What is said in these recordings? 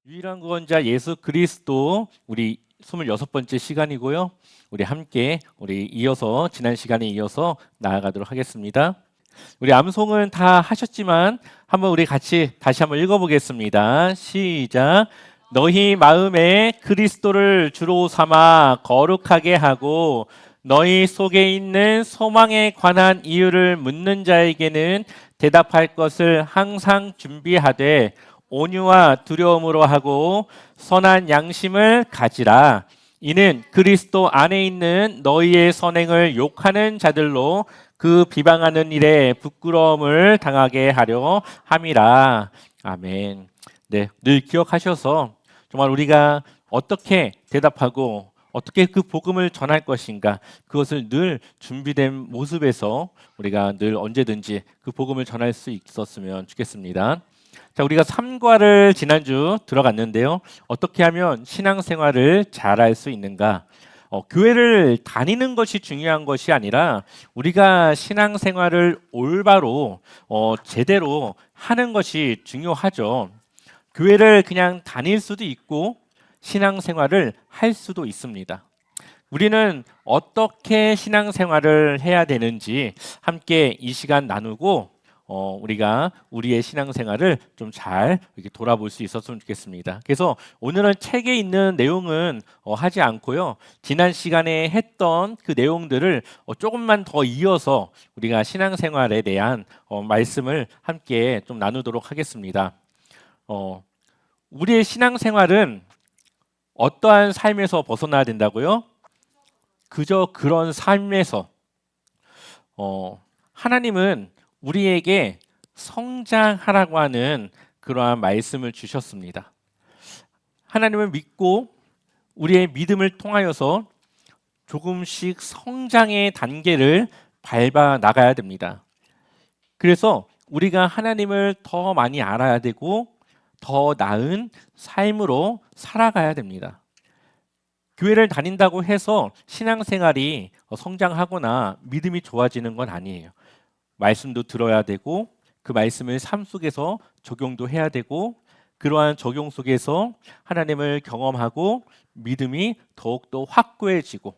유일한 구원자 예수 그리스도 우리 26번째 시간이고요. 우리 함께 이어서 지난 시간에 이어서 나아가도록 하겠습니다. 우리 암송은 다 하셨지만 한번 우리 같이 다시 한번 읽어보겠습니다. 시작. 너희 마음에 그리스도를 주로 삼아 거룩하게 하고 너희 속에 있는 소망에 관한 이유를 묻는 자에게는 대답할 것을 항상 준비하되 온유와 두려움으로 하고 선한 양심을 가지라. 이는 그리스도 안에 있는 너희의 선행을 욕하는 자들로 그 비방하는 일에 부끄러움을 당하게 하려 함이라. 아멘. 네, 늘 기억하셔서 정말 우리가 어떻게 대답하고 어떻게 그 복음을 전할 것인가, 그것을 늘 준비된 모습에서 우리가 늘 언제든지 그 복음을 전할 수 있었으면 좋겠습니다. 자, 우리가 삼과를 지난주 들어갔는데요. 어떻게 하면 신앙생활을 잘할 수 있는가? 교회를 다니는 것이 중요한 것이 아니라 우리가 신앙생활을 올바로 제대로 하는 것이 중요하죠. 교회를 그냥 다닐 수도 있고 신앙생활을 할 수도 있습니다. 우리는 어떻게 신앙생활을 해야 되는지 함께 이 시간 나누고 우리가 우리의 신앙생활을 좀 잘 이렇게 돌아볼 수 있었으면 좋겠습니다. 그래서 오늘은 책에 있는 내용은 하지 않고요. 지난 시간에 했던 그 내용들을 조금만 더 이어서 우리가 신앙생활에 대한 말씀을 함께 좀 나누도록 하겠습니다. 우리의 신앙생활은 어떠한 삶에서 벗어나야 된다고요? 그저 그런 삶에서 하나님은 우리에게 성장하라고 하는 그러한 말씀을 주셨습니다. 하나님을 믿고 우리의 믿음을 통하여서 조금씩 성장의 단계를 밟아 나가야 됩니다. 그래서 우리가 하나님을 더 많이 알아야 되고 더 나은 삶으로 살아가야 됩니다. 교회를 다닌다고 해서 신앙생활이 성장하거나 믿음이 좋아지는 건 아니에요. 말씀도 들어야 되고 그 말씀을 삶 속에서 적용도 해야 되고 그러한 적용 속에서 하나님을 경험하고 믿음이 더욱더 확고해지고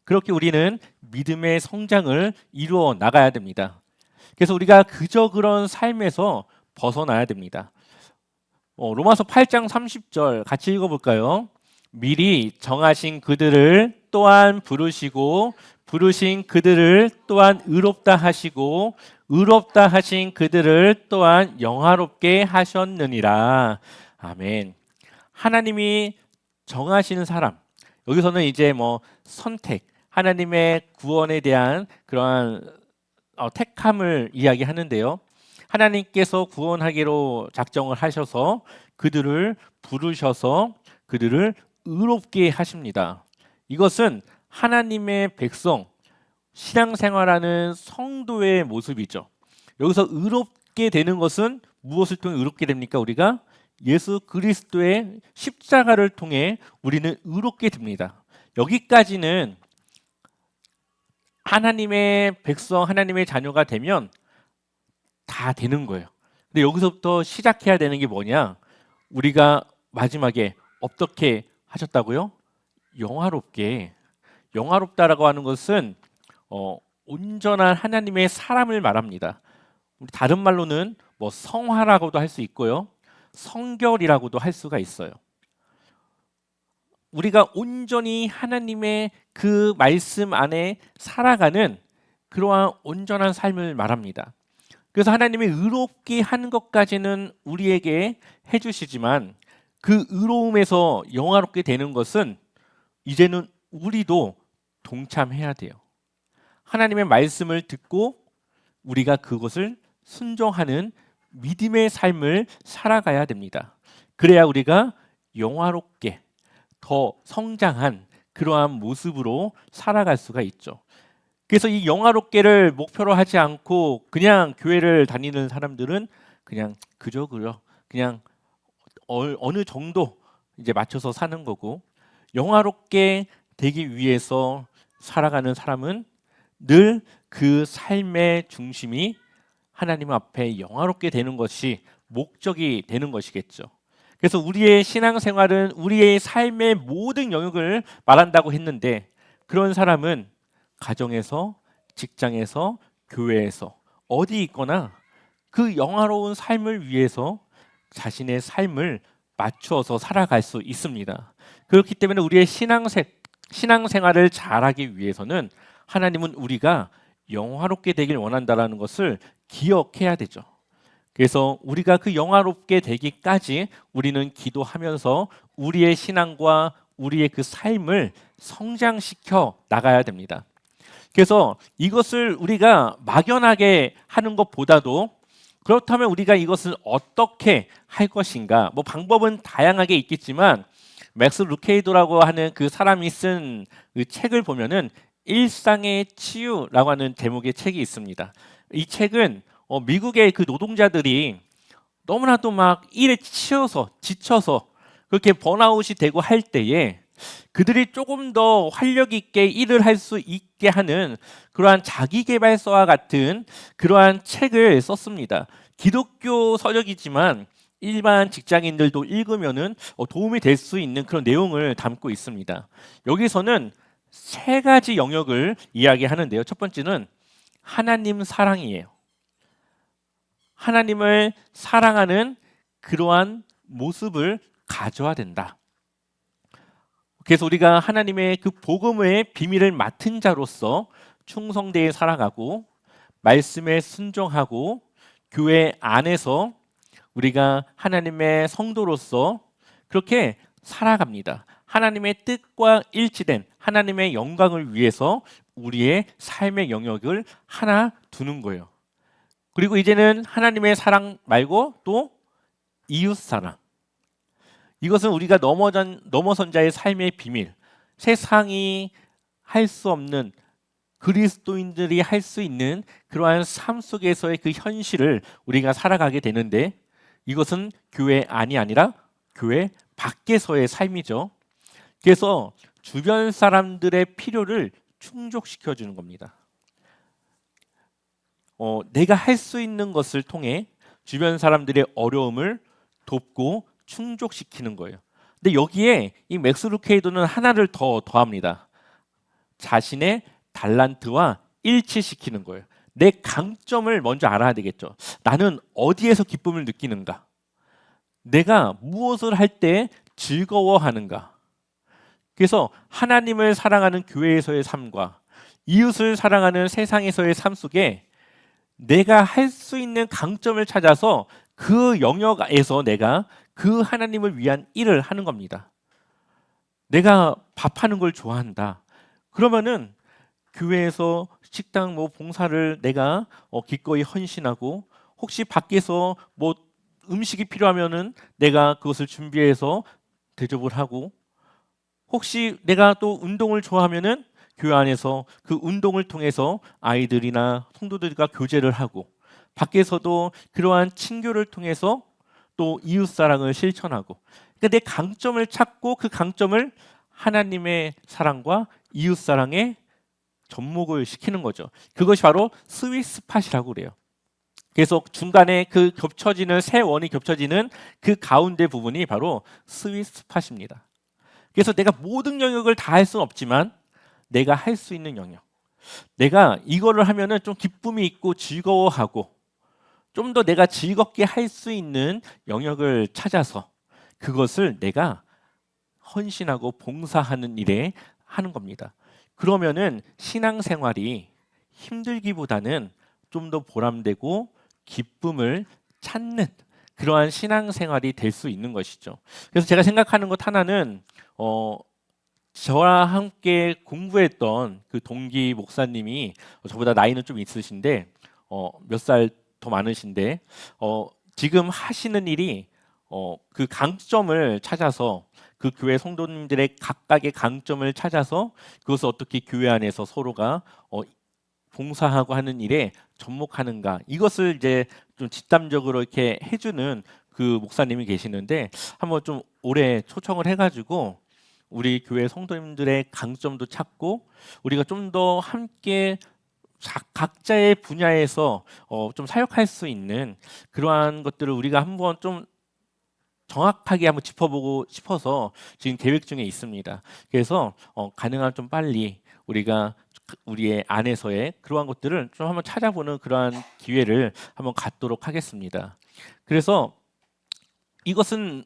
그렇게 우리는 믿음의 성장을 이루어 나가야 됩니다. 그래서 우리가 그저 그런 삶에서 벗어나야 됩니다. 로마서 8장 30절 같이 읽어볼까요? 미리 정하신 그들을 또한 부르시고 부르신 그들을 또한 의롭다 하시고 의롭다 하신 그들을 또한 영화롭게 하셨느니라. 아멘. 하나님이 정하시는 사람, 여기서는 이제 선택, 하나님의 구원에 대한 그러한 택함을 이야기하는데요. 하나님께서 구원하기로 작정을 하셔서 그들을 부르셔서 그들을 의롭게 하십니다. 이것은 하나님의 백성, 신앙생활하는 성도의 모습이죠. 여기서 의롭게 되는 것은 무엇을 통해 의롭게 됩니까? 우리가 예수 그리스도의 십자가를 통해 우리는 의롭게 됩니다. 여기까지는 하나님의 백성, 하나님의 자녀가 되면 다 되는 거예요. 근데 여기서부터 시작해야 되는 게 뭐냐? 우리가 마지막에 어떻게 하셨다고요? 영화롭게. 영화롭다라고 하는 것은 온전한 하나님의 사람을 말합니다. 다른 말로는 성화라고도 할 수 있고요. 성결이라고도 할 수가 있어요. 우리가 온전히 하나님의 그 말씀 안에 살아가는 그러한 온전한 삶을 말합니다. 그래서 하나님이 의롭게 하는 것까지는 우리에게 해주시지만 그 의로움에서 영화롭게 되는 것은 이제는 우리도 동참해야 돼요. 하나님의 말씀을 듣고 우리가 그것을 순종하는 믿음의 삶을 살아가야 됩니다. 그래야 우리가 영화롭게 더 성장한 그러한 모습으로 살아갈 수가 있죠. 그래서 이 영화롭게를 목표로 하지 않고 그냥 교회를 다니는 사람들은 그냥 그저 그냥 어느 정도 이제 맞춰서 사는 거고, 영화롭게 되기 위해서 살아가는 사람은 늘 그 삶의 중심이 하나님 앞에 영화롭게 되는 것이 목적이 되는 것이겠죠. 그래서 우리의 신앙생활은 우리의 삶의 모든 영역을 말한다고 했는데 그런 사람은 가정에서, 직장에서, 교회에서 어디 있거나 그 영화로운 삶을 위해서 자신의 삶을 맞추어서 살아갈 수 있습니다. 그렇기 때문에 우리의 신앙생활을 잘하기 위해서는 하나님은 우리가 영화롭게 되길 원한다라는 것을 기억해야 되죠. 그래서 우리가 그 영화롭게 되기까지 우리는 기도하면서 우리의 신앙과 우리의 그 삶을 성장시켜 나가야 됩니다. 그래서 이것을 우리가 막연하게 하는 것보다도 그렇다면 우리가 이것을 어떻게 할 것인가? 뭐 방법은 다양하게 있겠지만 맥스 루케이도라고 하는 그 사람이 쓴 그 책을 보면은 일상의 치유라고 하는 제목의 책이 있습니다. 이 책은 미국의 그 노동자들이 너무나도 막 일에 치여서 지쳐서 그렇게 번아웃이 되고 할 때에 그들이 조금 더 활력 있게 일을 할 수 있게 하는 그러한 자기계발서와 같은 그러한 책을 썼습니다. 기독교 서적이지만 일반 직장인들도 읽으면은 도움이 될 수 있는 그런 내용을 담고 있습니다. 여기서는 세 가지 영역을 이야기하는데요. 첫 번째는 하나님 사랑이에요. 하나님을 사랑하는 그러한 모습을 가져야 된다. 그래서 우리가 하나님의 그 복음의 비밀을 맡은 자로서 충성되게 살아가고 말씀에 순종하고 교회 안에서 우리가 하나님의 성도로서 그렇게 살아갑니다. 하나님의 뜻과 일치된 하나님의 영광을 위해서 우리의 삶의 영역을 하나 두는 거예요. 그리고 이제는 하나님의 사랑 말고 또 이웃 사랑. 이것은 우리가 넘어선 자의 삶의 비밀, 세상이 할 수 없는 그리스도인들이 할 수 있는 그러한 삶 속에서의 그 현실을 우리가 살아가게 되는데 이것은 교회 안이 아니라 교회 밖에서의 삶이죠. 그래서 주변 사람들의 필요를 충족시켜 주는 겁니다. 내가 할 수 있는 것을 통해 주변 사람들의 어려움을 돕고 충족시키는 거예요. 근데 여기에 이 맥스 루케이도는 하나를 더 더합니다. 자신의 달란트와 일치시키는 거예요. 내 강점을 먼저 알아야 되겠죠. 나는 어디에서 기쁨을 느끼는가? 내가 무엇을 할 때 즐거워하는가? 그래서 하나님을 사랑하는 교회에서의 삶과 이웃을 사랑하는 세상에서의 삶 속에 내가 할 수 있는 강점을 찾아서 그 영역에서 내가 그 하나님을 위한 일을 하는 겁니다. 내가 밥하는 걸 좋아한다. 그러면은 교회에서 식당 뭐 봉사를 내가 기꺼이 헌신하고 혹시 밖에서 뭐 음식이 필요하면은 내가 그것을 준비해서 대접을 하고 혹시 내가 또 운동을 좋아하면은 교회 안에서 그 운동을 통해서 아이들이나 성도들과 교제를 하고 밖에서도 그러한 친교를 통해서 또 이웃 사랑을 실천하고 그러니까 내 강점을 찾고 그 강점을 하나님의 사랑과 이웃 사랑에 접목을 시키는 거죠. 그것이 바로 스윗 스팟이라고 그래요. 그래서 중간에 그 겹쳐지는 세 원이 겹쳐지는 그 가운데 부분이 바로 스윗 스팟입니다. 그래서 내가 모든 영역을 다 할 수는 없지만 내가 할 수 있는 영역, 내가 이거를 하면은 좀 기쁨이 있고 즐거워하고 좀 더 내가 즐겁게 할 수 있는 영역을 찾아서 그것을 내가 헌신하고 봉사하는 일에 하는 겁니다. 그러면은 신앙생활이 힘들기보다는 좀 더 보람되고 기쁨을 찾는 그러한 신앙생활이 될 수 있는 것이죠. 그래서 제가 생각하는 것 하나는 저와 함께 공부했던 그 동기 목사님이 저보다 나이는 좀 있으신데 몇 살 더 많으신데 지금 하시는 일이 그 강점을 찾아서 그 교회 성도님들의 각각의 강점을 찾아서 그것을 어떻게 교회 안에서 서로가 봉사하고 하는 일에 접목하는가 이것을 이제 좀 집단적으로 이렇게 해주는 그 목사님이 계시는데 한번 좀 올해 초청을 해가지고 우리 교회 성도님들의 강점도 찾고 우리가 좀 더 함께 각자의 분야에서 좀 사역할 수 있는 그러한 것들을 우리가 한번 좀 정확하게 한번 짚어보고 싶어서 지금 계획 중에 있습니다. 그래서 가능하면 좀 빨리 우리가 우리의 안에서의 그러한 것들을 좀 한번 찾아보는 그러한 기회를 한번 갖도록 하겠습니다. 그래서 이것은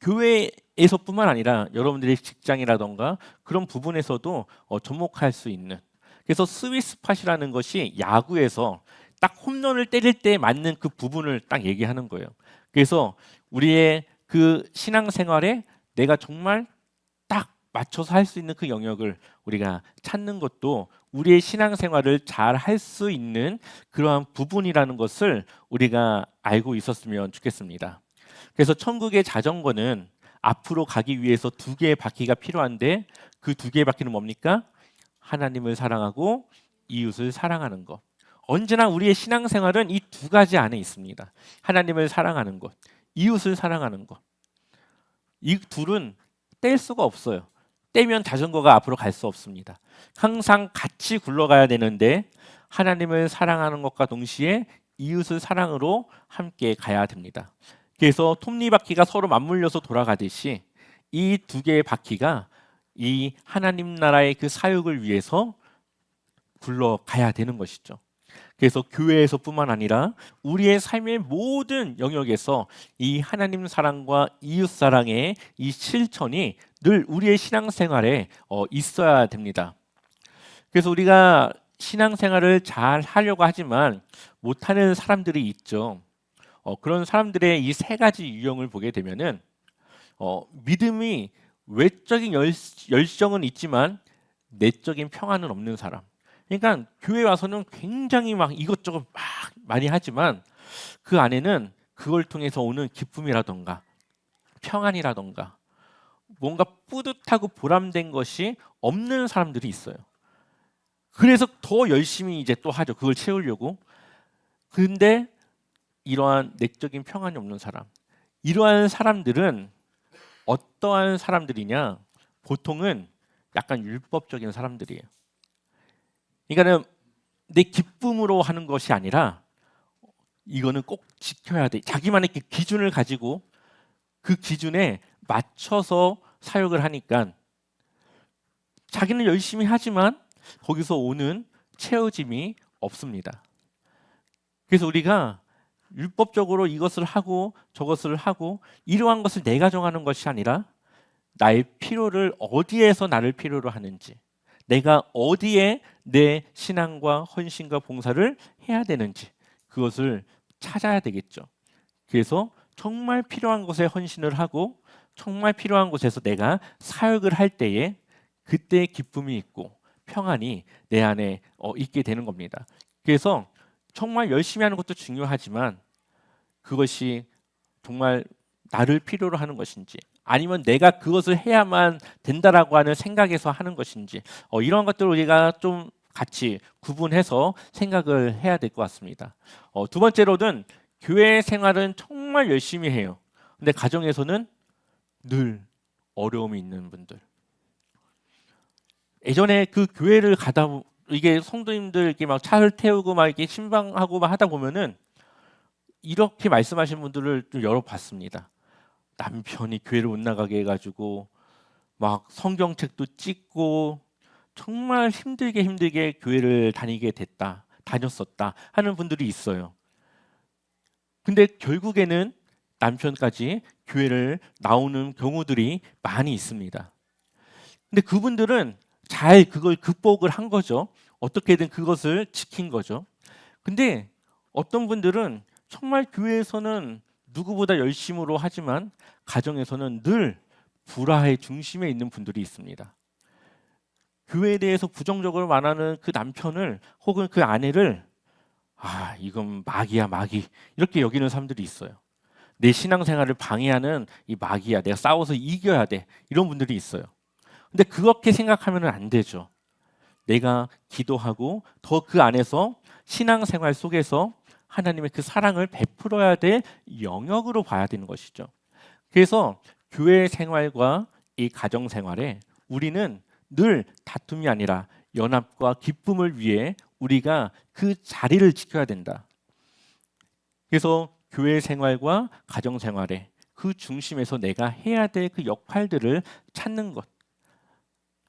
교회에서뿐만 아니라 여러분들의 직장이라던가 그런 부분에서도 접목할 수 있는, 그래서 스위스팟이라는 것이 야구에서 딱 홈런을 때릴 때 맞는 그 부분을 딱 얘기하는 거예요. 그래서 우리의 그 신앙생활에 내가 정말 딱 맞춰서 할 수 있는 그 영역을 우리가 찾는 것도 우리의 신앙생활을 잘 할 수 있는 그러한 부분이라는 것을 우리가 알고 있었으면 좋겠습니다. 그래서 천국의 자전거는 앞으로 가기 위해서 두 개의 바퀴가 필요한데 그 두 개의 바퀴는 뭡니까? 하나님을 사랑하고 이웃을 사랑하는 것. 언제나 우리의 신앙생활은 이 두 가지 안에 있습니다. 하나님을 사랑하는 것, 이웃을 사랑하는 것. 이 둘은 뗄 수가 없어요. 떼면 자전거가 앞으로 갈 수 없습니다. 항상 같이 굴러가야 되는데 하나님을 사랑하는 것과 동시에 이웃을 사랑으로 함께 가야 됩니다. 그래서 톱니바퀴가 서로 맞물려서 돌아가듯이 이 두 개의 바퀴가 이 하나님 나라의 그 사역을 위해서 굴러가야 되는 것이죠. 그래서 교회에서뿐만 아니라 우리의 삶의 모든 영역에서 이 하나님 사랑과 이웃 사랑의 이 실천이 늘 우리의 신앙생활에 있어야 됩니다. 그래서 우리가 신앙생활을 잘 하려고 하지만 못하는 사람들이 있죠. 그런 사람들의 이 세 가지 유형을 보게 되면은 믿음이 외적인 열정은 있지만 내적인 평안은 없는 사람. 그러니까 교회 와서는 굉장히 막 이것저것 막 많이 하지만 그 안에는 그걸 통해서 오는 기쁨이라던가 평안이라던가 뭔가 뿌듯하고 보람된 것이 없는 사람들이 있어요. 그래서 더 열심히 이제 또 하죠. 그걸 채우려고. 근데 이러한 내적인 평안이 없는 사람, 이러한 사람들은 어떠한 사람들이냐? 보통은 약간 율법적인 사람들이에요. 그러니까는 내 기쁨으로 하는 것이 아니라 이거는 꼭 지켜야 돼. 자기만의 그 기준을 가지고 그 기준에 맞춰서 사역을 하니까 자기는 열심히 하지만 거기서 오는 채워짐이 없습니다. 그래서 우리가 율법적으로 이것을 하고 저것을 하고 이러한 것을 내가 정하는 것이 아니라 나의 필요를 어디에서 나를 필요로 하는지, 내가 어디에 내 신앙과 헌신과 봉사를 해야 되는지 그것을 찾아야 되겠죠. 그래서 정말 필요한 곳에 헌신을 하고 정말 필요한 곳에서 내가 사역을 할 때에 그때의 기쁨이 있고 평안이 내 안에 있게 되는 겁니다. 그래서 정말 열심히 하는 것도 중요하지만 그것이 정말 나를 필요로 하는 것인지 아니면 내가 그것을 해야만 된다라고 하는 생각에서 하는 것인지 이런 것들을 우리가 좀 같이 구분해서 생각을 해야 될 것 같습니다. 두 번째로는 교회 생활은 정말 열심히 해요. 근데 가정에서는 늘 어려움이 있는 분들. 예전에 그 교회를 가다 이게 성도님들 이렇게 막 차를 태우고 막 이렇게 신방하고 막 하다 보면은 이렇게 말씀하신 분들을 좀 여러 봤습니다. 남편이 교회를 못 나가게 해가지고 막 성경책도 찍고 정말 힘들게 교회를 다녔었다 하는 분들이 있어요. 근데 결국에는 남편까지 교회를 나오는 경우들이 많이 있습니다. 근데 그분들은 잘 그걸 극복을 한 거죠. 어떻게든 그것을 지킨 거죠. 근데 어떤 분들은 정말 교회에서는 누구보다 열심으로 하지만 가정에서는 늘 불화의 중심에 있는 분들이 있습니다. 교회에 대해서 부정적으로 말하는 그 남편을 혹은 그 아내를 이건 마귀야 마귀 이렇게 여기는 사람들이 있어요. 내 신앙생활을 방해하는 이 마귀야, 내가 싸워서 이겨야 돼 이런 분들이 있어요. 근데 그렇게 생각하면 안 되죠. 내가 기도하고 더 그 안에서 신앙생활 속에서 하나님의 그 사랑을 베풀어야 될 영역으로 봐야 되는 것이죠. 그래서 교회 생활과 이 가정 생활에 우리는 늘 다툼이 아니라 연합과 기쁨을 위해 우리가 그 자리를 지켜야 된다. 그래서 교회 생활과 가정 생활에 그 중심에서 내가 해야 될 그 역할들을 찾는 것.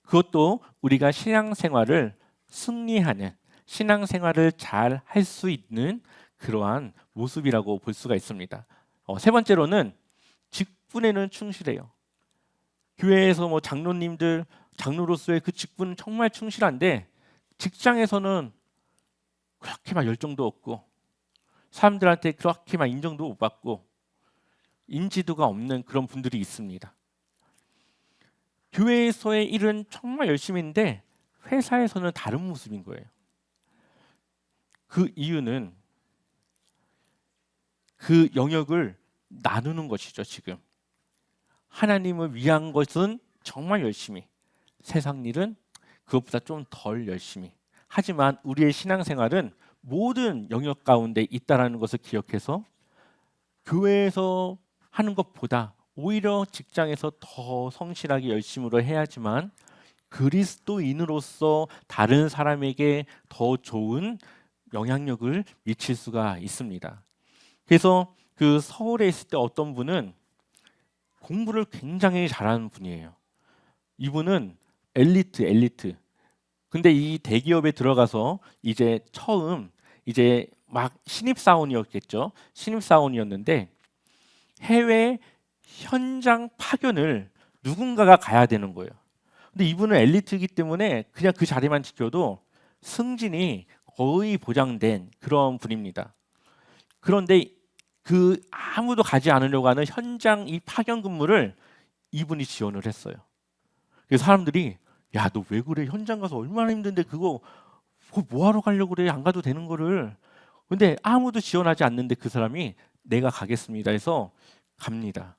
그것도 우리가 신앙생활을 승리하는, 신앙생활을 잘 할 수 있는 그러한 모습이라고 볼 수가 있습니다. 세 번째로는 직분에는 충실해요. 교회에서 뭐 장로님들, 장로로서의 그 직분은 정말 충실한데 직장에서는 그렇게 막 열정도 없고 사람들한테 그렇게 막 인정도 못 받고 인지도가 없는 그런 분들이 있습니다. 교회에서의 일은 정말 열심히인데 회사에서는 다른 모습인 거예요. 그 이유는 그 영역을 나누는 것이죠. 지금 하나님을 위한 것은 정말 열심히, 세상 일은 그것보다 좀 덜 열심히. 하지만 우리의 신앙생활은 모든 영역 가운데 있다라는 것을 기억해서 교회에서 하는 것보다 오히려 직장에서 더 성실하게 열심으로 해야지만 그리스도인으로서 다른 사람에게 더 좋은 영향력을 미칠 수가 있습니다. 그래서 그 서울에 있을 때 어떤 분은 공부를 굉장히 잘하는 분이에요. 이분은 엘리트. 근데 이 대기업에 들어가서 이제 처음 이제 막 신입사원이었겠죠. 신입사원이었는데 해외 현장 파견을 누군가가 가야 되는 거예요. 근데 이분은 엘리트이기 때문에 그냥 그 자리만 지켜도 승진이 거의 보장된 그런 분입니다. 그런데 그 아무도 가지 않으려고 하는 현장 이 파견 근무를 이분이 지원을 했어요. 그래서 사람들이 야, 너 왜 그래? 현장 가서 얼마나 힘든데 그거 뭐 하러 가려고 그래? 안 가도 되는 거를. 근데 아무도 지원하지 않는데 그 사람이 내가 가겠습니다 해서 갑니다.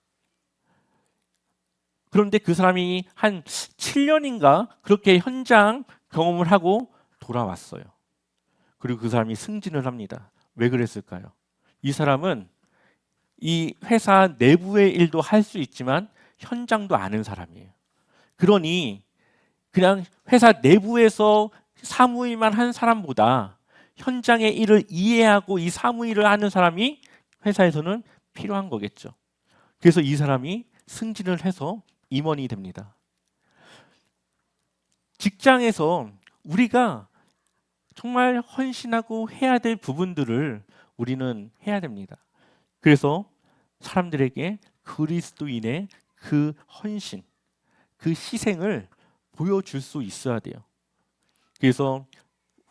그런데 그 사람이 한 7년인가 그렇게 현장 경험을 하고 돌아왔어요. 그리고 그 사람이 승진을 합니다. 왜 그랬을까요? 이 사람은 이 회사 내부의 일도 할 수 있지만 현장도 아는 사람이에요. 그러니 그냥 회사 내부에서 사무일만 한 사람보다 현장의 일을 이해하고 이 사무일을 하는 사람이 회사에서는 필요한 거겠죠. 그래서 이 사람이 승진을 해서 임원이 됩니다. 직장에서 우리가 정말 헌신하고 해야 될 부분들을 우리는 해야 됩니다. 그래서 사람들에게 그리스도인의 그 헌신, 그 희생을 보여줄 수 있어야 돼요. 그래서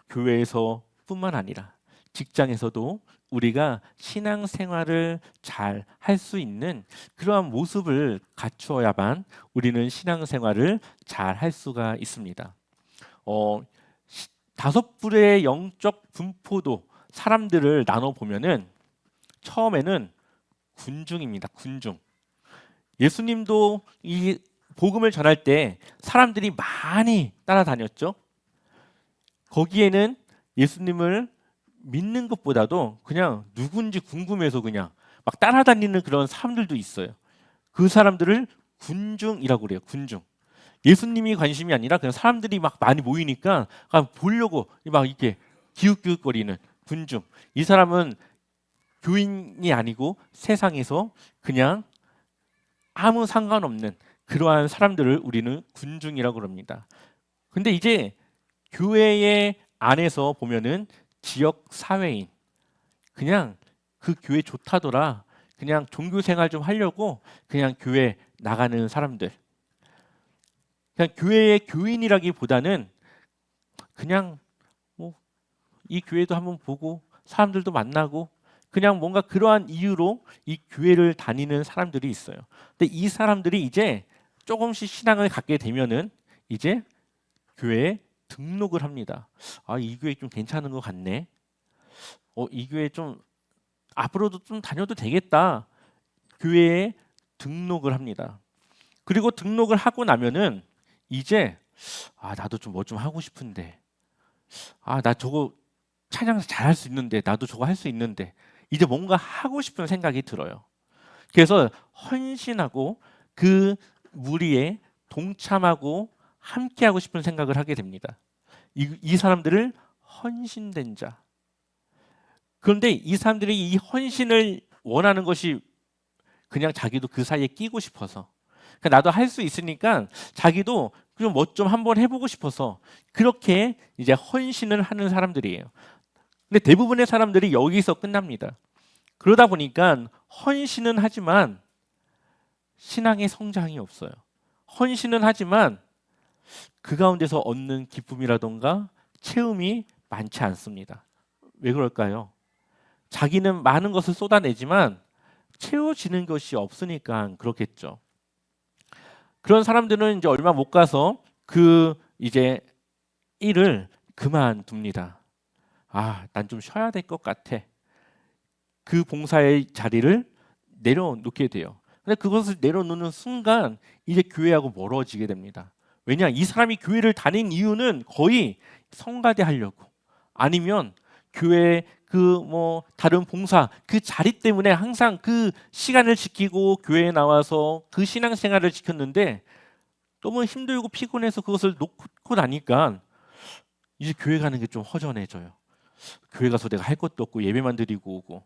교회에서 뿐만 아니라 직장에서도 우리가 신앙생활을 잘 할 수 있는 그러한 모습을 갖추어야만 우리는 신앙생활을 잘 할 수가 있습니다. 5불의 영적 분포도 사람들을 나눠 보면은 처음에는 군중입니다. 군중. 예수님도 이 복음을 전할 때 사람들이 많이 따라다녔죠. 거기에는 예수님을 믿는 것보다도 그냥 누군지 궁금해서 그냥 막 따라다니는 그런 사람들도 있어요. 그 사람들을 군중이라고 그래요. 군중. 예수님이 관심이 아니라 그냥 사람들이 막 많이 모이니까 보려고 막 이렇게 기웃기웃거리는 군중. 이 사람은 교인이 아니고 세상에서 그냥 아무 상관없는 그러한 사람들을 우리는 군중이라고 합니다. 근데 이제 교회의 안에서 보면은 지역 사회인, 그냥 그 교회 좋다더라, 그냥 종교 생활 좀 하려고 그냥 교회 나가는 사람들, 그냥 교회의 교인이라기보다는 그냥 뭐 이 교회도 한번 보고 사람들도 만나고 그냥 뭔가 그러한 이유로 이 교회를 다니는 사람들이 있어요. 근데 이 사람들이 이제 조금씩 신앙을 갖게 되면은 이제 교회에 등록을 합니다. 아, 이 교회 좀 괜찮은 것 같네. 이 교회 좀 앞으로도 좀 다녀도 되겠다. 교회에 등록을 합니다. 그리고 등록을 하고 나면은 이제 나도 좀 뭐 좀 하고 싶은데, 나 저거 찬양 잘할 수 있는데, 나도 저거 할 수 있는데, 이제 뭔가 하고 싶은 생각이 들어요. 그래서 헌신하고 그 무리에 동참하고 함께하고 싶은 생각을 하게 됩니다. 이 사람들을 헌신된 자. 그런데 이 사람들이 이 헌신을 원하는 것이 그냥 자기도 그 사이에 끼고 싶어서. 그러니까 나도 할 수 있으니까 자기도 좀 뭐 좀 한번 해보고 싶어서 그렇게 이제 헌신을 하는 사람들이에요. 근데 대부분의 사람들이 여기서 끝납니다. 그러다 보니까 헌신은 하지만 신앙의 성장이 없어요. 헌신은 하지만 그 가운데서 얻는 기쁨이라던가 체험이 많지 않습니다. 왜 그럴까요? 자기는 많은 것을 쏟아내지만 채워지는 것이 없으니까 그렇겠죠. 그런 사람들은 이제 얼마 못 가서 그 이제 일을 그만둡니다. 아, 난 좀 쉬어야 될 것 같아. 그 봉사의 자리를 내려놓게 돼요. 근데 그것을 내려놓는 순간 이제 교회하고 멀어지게 됩니다. 왜냐? 이 사람이 교회를 다닌 이유는 거의 성가대 하려고, 아니면 교회 그 뭐 다른 봉사 그 자리 때문에 항상 그 시간을 지키고 교회에 나와서 그 신앙생활을 지켰는데 너무 힘들고 피곤해서 그것을 놓고 나니까 이제 교회 가는 게 좀 허전해져요. 교회 가서 내가 할 것도 없고 예배만 드리고 오고,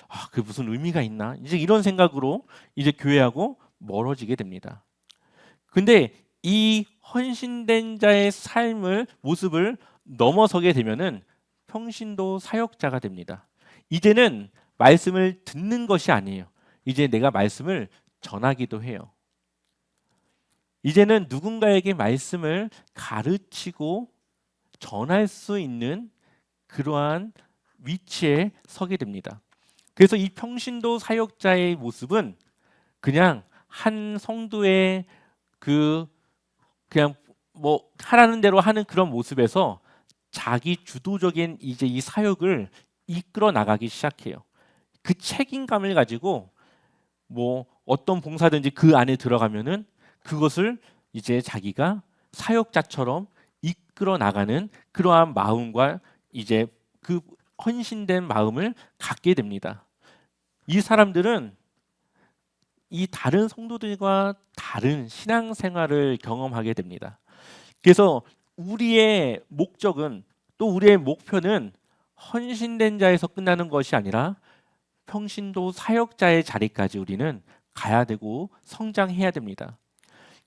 아, 그게 무슨 의미가 있나? 이제 이런 생각으로 이제 교회하고 멀어지게 됩니다. 근데 이 헌신된 자의 삶을 모습을 넘어서게 되면은 평신도 사역자가 됩니다. 이제는 말씀을 듣는 것이 아니에요. 이제 내가 말씀을 전하기도 해요. 이제는 누군가에게 말씀을 가르치고 전할 수 있는 그러한 위치에 서게 됩니다. 그래서 이 평신도 사역자의 모습은 그냥 한 성도의 그 그냥 뭐 하라는 대로 하는 그런 모습에서 자기 주도적인 이제 이 사역을 이끌어 나가기 시작해요. 그 책임감을 가지고 뭐 어떤 봉사든지 그 안에 들어가면은 그것을 이제 자기가 사역자처럼 이끌어 나가는 그러한 마음과 이제 그 헌신된 마음을 갖게 됩니다. 이 사람들은 이 다른 성도들과 다른 신앙생활을 경험하게 됩니다. 그래서 우리의 목적은, 또 우리의 목표는 헌신된 자에서 끝나는 것이 아니라 평신도 사역자의 자리까지 우리는 가야 되고 성장해야 됩니다.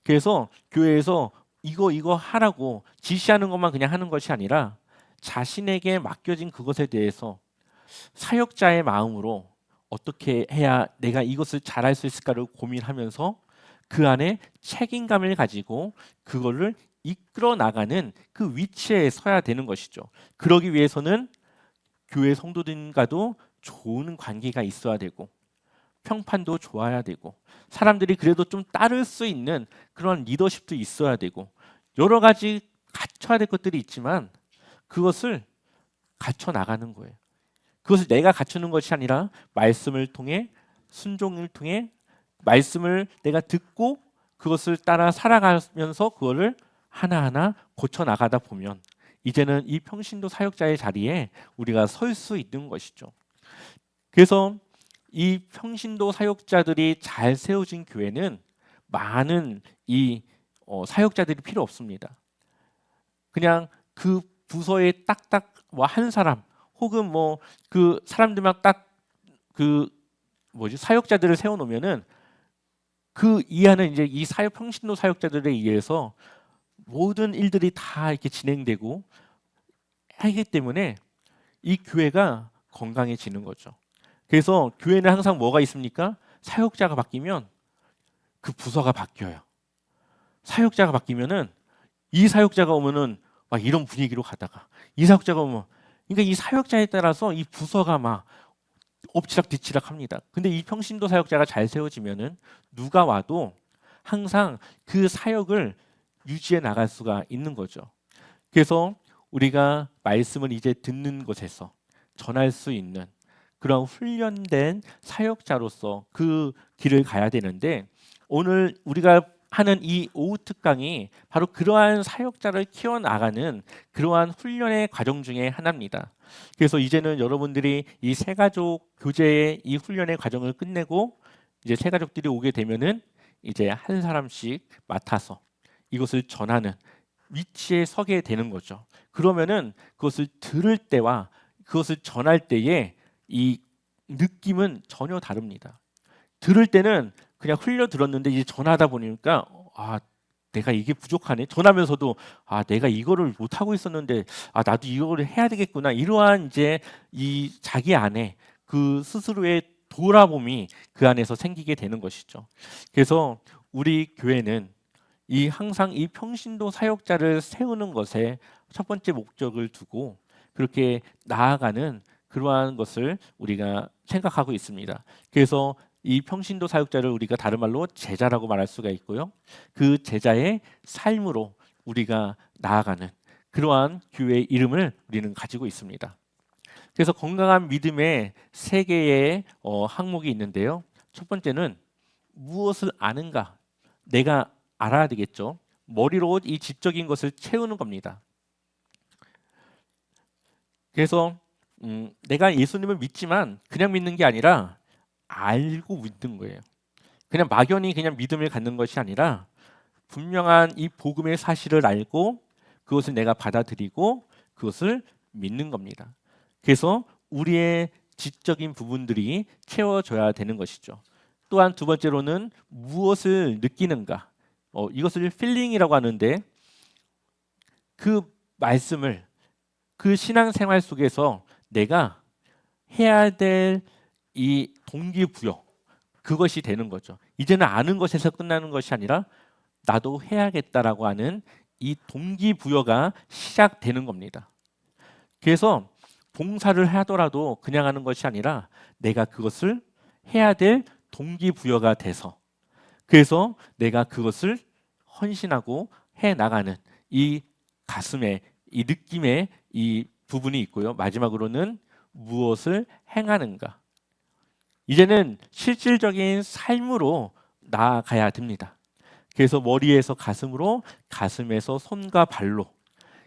그래서 교회에서 이거 하라고 지시하는 것만 그냥 하는 것이 아니라 자신에게 맡겨진 그것에 대해서 사역자의 마음으로 어떻게 해야 내가 이것을 잘할 수 있을까를 고민하면서 그 안에 책임감을 가지고 그거를 이끌어 나가는 그 위치에 서야 되는 것이죠. 그러기 위해서는 교회 성도들과도 좋은 관계가 있어야 되고 평판도 좋아야 되고 사람들이 그래도 좀 따를 수 있는 그런 리더십도 있어야 되고 여러 가지 갖춰야 될 것들이 있지만 그것을 갖춰 나가는 거예요. 그것을 내가 갖추는 것이 아니라 말씀을 통해, 순종을 통해 말씀을 내가 듣고 그것을 따라 살아가면서 그거를 하나하나 고쳐 나가다 보면 이제는 이 평신도 사역자의 자리에 우리가 설 수 있는 것이죠. 그래서 이 평신도 사역자들이 잘 세워진 교회는 많은 이 사역자들이 필요 없습니다. 그냥 그 부서에 딱딱 뭐 한 사람 혹은 뭐 그 사람들만 딱 그 사역자들을 세워놓으면은 그 이하는 이제 이 사역 평신도 사역자들에 의해서 모든 일들이 다 이렇게 진행되고 하기 때문에 이 교회가 건강해지는 거죠. 그래서 교회는 항상 뭐가 있습니까? 사역자가 바뀌면 그 부서가 바뀌어요. 사역자가 바뀌면은 이 사역자가 오면은 막 이런 분위기로 가다가 이 사역자가 오면, 그러니까 이 사역자에 따라서 이 부서가 막 엎치락뒤치락 합니다. 근데 이 평신도 사역자가 잘 세워지면은 누가 와도 항상 그 사역을 유지해 나갈 수가 있는 거죠. 그래서 우리가 말씀을 이제 듣는 곳에서 전할 수 있는 그런 훈련된 사역자로서 그 길을 가야 되는데, 오늘 우리가 하는 이 오후 특강이 바로 그러한 사역자를 키워나가는 그러한 훈련의 과정 중에 하나입니다. 그래서 이제는 여러분들이 이 새가족 교제의 이 훈련의 과정을 끝내고 이제 새가족들이 오게 되면은 이제 한 사람씩 맡아서 이것을 전하는 위치에 서게 되는 거죠. 그러면은 그것을 들을 때와 그것을 전할 때의 이 느낌은 전혀 다릅니다. 들을 때는 그냥 흘려 들었는데 이제 전하다 보니까 내가 이게 부족하네. 전하면서도 내가 이거를 못 하고 있었는데 나도 이거를 해야 되겠구나. 이러한 이제 이 자기 안에 그 스스로의 돌아봄이 그 안에서 생기게 되는 것이죠. 그래서 우리 교회는 이 항상 이 평신도 사역자를 세우는 것에 첫 번째 목적을 두고 그렇게 나아가는 그러한 것을 우리가 생각하고 있습니다. 그래서 이 평신도 사역자를 우리가 다른 말로 제자라고 말할 수가 있고요. 그 제자의 삶으로 우리가 나아가는 그러한 교회의 이름을 우리는 가지고 있습니다. 그래서 건강한 믿음의 세 개의 항목이 있는데요. 첫 번째는 무엇을 아는가? 내가 알아야 되겠죠. 머리로 이 지적인 것을 채우는 겁니다. 그래서 내가 예수님을 믿지만 그냥 믿는 게 아니라 알고 믿는 거예요. 그냥 막연히 그냥 믿음을 갖는 것이 아니라 분명한 이 복음의 사실을 알고 그것을 내가 받아들이고 그것을 믿는 겁니다. 그래서 우리의 지적인 부분들이 채워져야 되는 것이죠. 또한 두 번째로는 무엇을 느끼는가? 이것을 필링이라고 하는데 그 말씀을 그 신앙생활 속에서 내가 해야 될 이 동기부여 그것이 되는 거죠. 이제는 아는 것에서 끝나는 것이 아니라 나도 해야겠다라고 하는 이 동기부여가 시작되는 겁니다. 그래서 봉사를 하더라도 그냥 하는 것이 아니라 내가 그것을 해야 될 동기부여가 돼서 그래서 내가 그것을 헌신하고 해 나가는 이 가슴에 이 느낌의 이 부분이 있고요. 마지막으로는 무엇을 행하는가. 이제는 실질적인 삶으로 나아가야 됩니다. 그래서 머리에서 가슴으로, 가슴에서 손과 발로.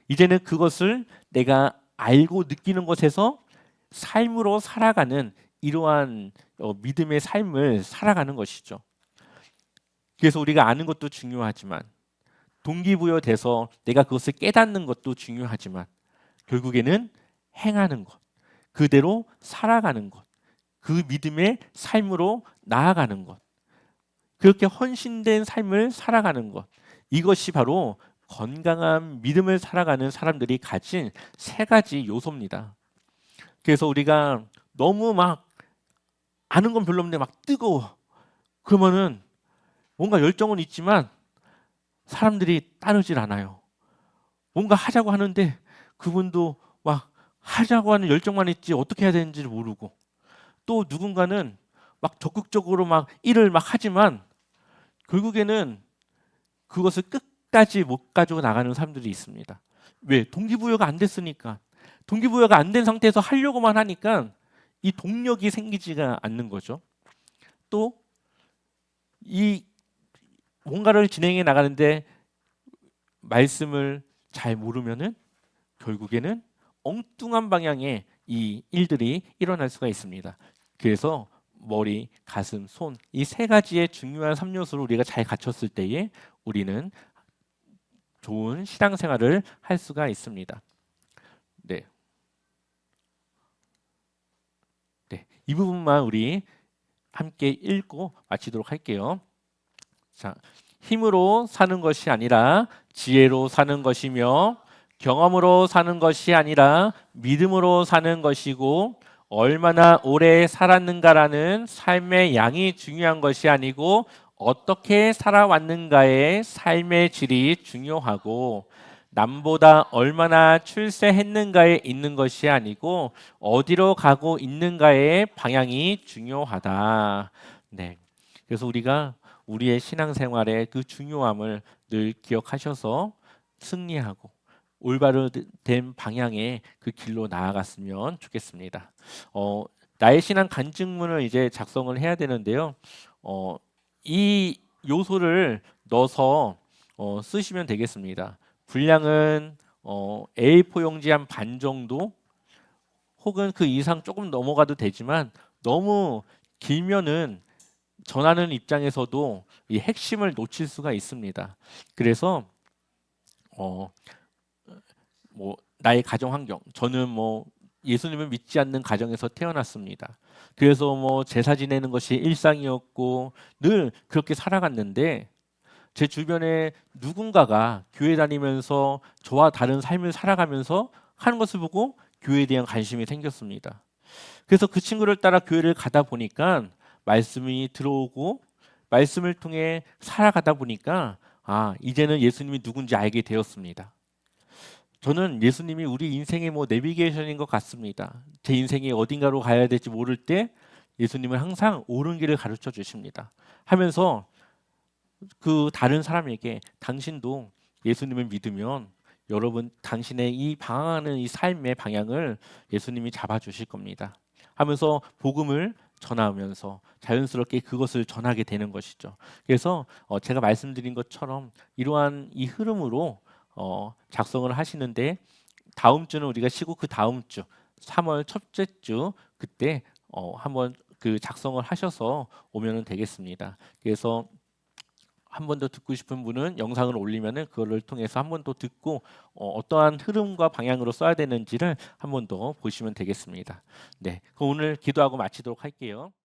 이제는 그것을 내가 알고 느끼는 것에서 삶으로 살아가는 이러한 믿음의 삶을 살아가는 것이죠. 그래서 우리가 아는 것도 중요하지만 동기부여돼서 내가 그것을 깨닫는 것도 중요하지만 결국에는 행하는 것, 그대로 살아가는 것, 그 믿음의 삶으로 나아가는 것, 그렇게 헌신된 삶을 살아가는 것, 이것이 바로 건강한 믿음을 살아가는 사람들이 가진 세 가지 요소입니다. 그래서 우리가 너무 막 아는 건 별로 없는데 막 뜨거워. 그러면은 뭔가 열정은 있지만 사람들이 따르질 않아요. 뭔가 하자고 하는데 그분도 막 하자고 하는 열정만 있지 어떻게 해야 되는지를 모르고 또 누군가는 막 적극적으로 막 일을 막 하지만 결국에는 그것을 끝까지 못 가지고 나가는 사람들이 있습니다. 왜? 동기부여가 안 됐으니까. 동기부여가 안 된 상태에서 하려고만 하니까 이 동력이 생기지가 않는 거죠. 또 이 뭔가를 진행해 나가는데 말씀을 잘 모르면은 결국에는 엉뚱한 방향의 이 일들이 일어날 수가 있습니다. 그래서 머리, 가슴, 손 이 세 가지의 중요한 3요소를 우리가 잘 갖췄을 때에 우리는 좋은 신앙생활을 할 수가 있습니다. 네. 네. 이 부분만 우리 함께 읽고 마치도록 할게요. 자, 힘으로 사는 것이 아니라 지혜로 사는 것이며 경험으로 사는 것이 아니라 믿음으로 사는 것이고 얼마나 오래 살았는가라는 삶의 양이 중요한 것이 아니고 어떻게 살아왔는가의 삶의 질이 중요하고 남보다 얼마나 출세했는가에 있는 것이 아니고 어디로 가고 있는가의 방향이 중요하다. 네. 그래서 우리가 우리의 신앙생활의 그 중요함을 늘 기억하셔서 승리하고 올바른 방향의 그 길로 나아갔으면 좋겠습니다. 나의 신앙 간증문을 이제 작성을 해야 되는데요. 이 요소를 넣어서 쓰시면 되겠습니다. 분량은 A4 용지 한 반 정도 혹은 그 이상 조금 넘어가도 되지만 너무 길면은 전하는 입장에서도 이 핵심을 놓칠 수가 있습니다. 그래서 뭐 나의 가정 환경, 저는 뭐 예수님을 믿지 않는 가정에서 태어났습니다. 그래서 뭐 제사 지내는 것이 일상이었고 늘 그렇게 살아갔는데 제 주변에 누군가가 교회 다니면서 저와 다른 삶을 살아가면서 하는 것을 보고 교회에 대한 관심이 생겼습니다. 그래서 그 친구를 따라 교회를 가다 보니까 말씀이 들어오고 말씀을 통해 살아가다 보니까 이제는 예수님이 누군지 알게 되었습니다. 저는 예수님이 우리 인생의 뭐 내비게이션인 것 같습니다. 제 인생이 어딘가로 가야 될지 모를 때 예수님은 항상 옳은 길을 가르쳐 주십니다. 하면서 그 다른 사람에게 당신도 예수님을 믿으면 여러분 당신의 이 방황하는 이 삶의 방향을 예수님이 잡아주실 겁니다. 하면서 복음을 전하면서 자연스럽게 그것을 전하게 되는 것이죠. 그래서 제가 말씀드린 것처럼 이러한 이 흐름으로 작성을 하시는데 다음 주는 우리가 쉬고 그 다음 주 3월 첫째 주 그때 한번 그 작성을 하셔서 오면은 되겠습니다. 그래서 한 번 더 듣고 싶은 분은 영상을 올리면은 그거를 통해서 한 번 더 듣고 어떠한 흐름과 방향으로 써야 되는지를 한 번 더 보시면 되겠습니다. 네, 그럼 오늘 기도하고 마치도록 할게요.